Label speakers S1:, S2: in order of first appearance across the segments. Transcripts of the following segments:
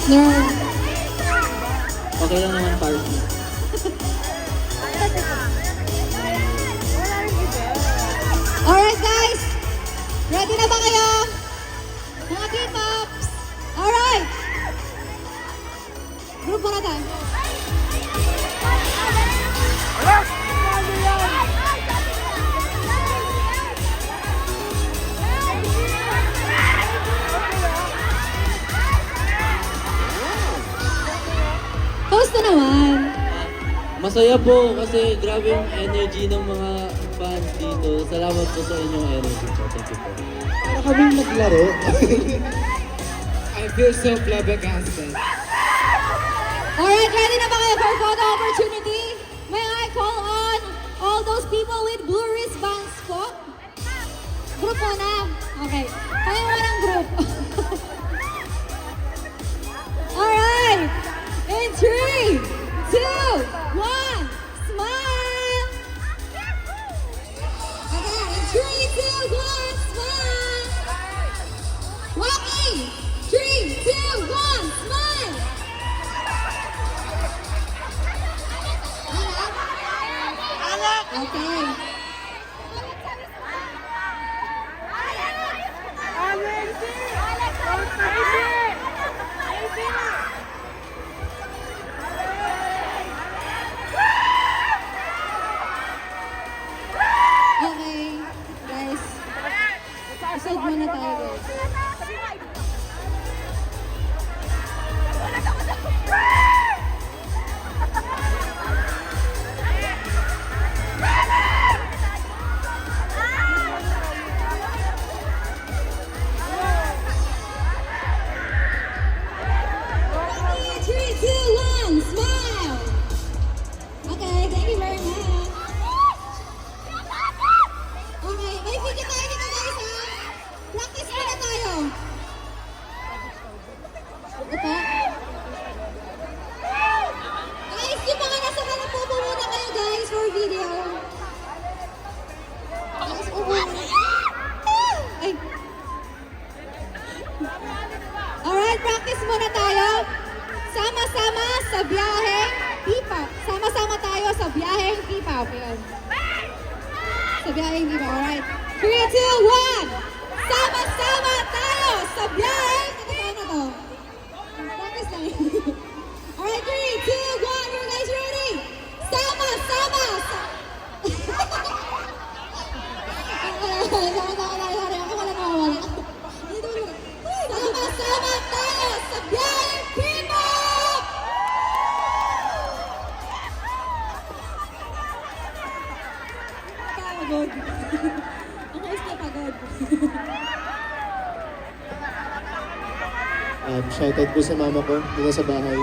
S1: partner.
S2: Okay lang naman partner.
S1: Alright guys, ready na ba kayo? Mga K-Pops! Alright! Group muna tayo. Kamusta naman?
S2: Masaya po kasi grabe yung energy ng mga fans dito. Salamat po sa inyong energy po. Thank you po.
S3: Para kaming naglaro.
S4: I feel so flabbergasted.
S1: Alright, ready na ba kayo for photo opportunity? May I call on all those people with blue wristbands po? Group muna. Okay. Kayo walang group. Alright! In 3, 2, 1, smile! Again, in 3, 2, 1, smile! Walking! 3, 2, 1, smile! Okay. Okay, guys. Isod muna tayo, guys. Okay, 3, 2, 1, smile! Okay, thank you very much. Okay, may video tayo dito guys ha. Practice muna tayo. Ito. Guys, yung mga nasa harap po muna kayo guys for video. Guys, upo muna. Ay. Alright, practice muna tayo. Sama-sama sa biyaheng P-pop. Sama-sama tayo sa biyaheng P-pop. Ayan. Sa biyaheng P-pop. Alright. 3, 2, 1! Sama-sama tayo sa biyaheng... Ano to? Practice lang. Alright, 3, 2, 1! You guys ready? Sama-sama sa... Sama-sama tayo sa biyaheng P-pop! Pagod. Ang kais na pagod.
S3: Shoutout po sa mama ko dito sa bahay.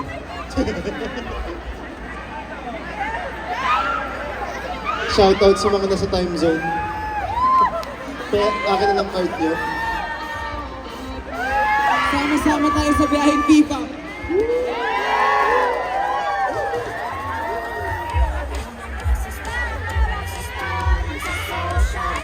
S3: Shoutout sa mga nasa time zone. Kaya akin na lang card niyo.
S4: Sama-sama tayo sa biyaheng P-pop.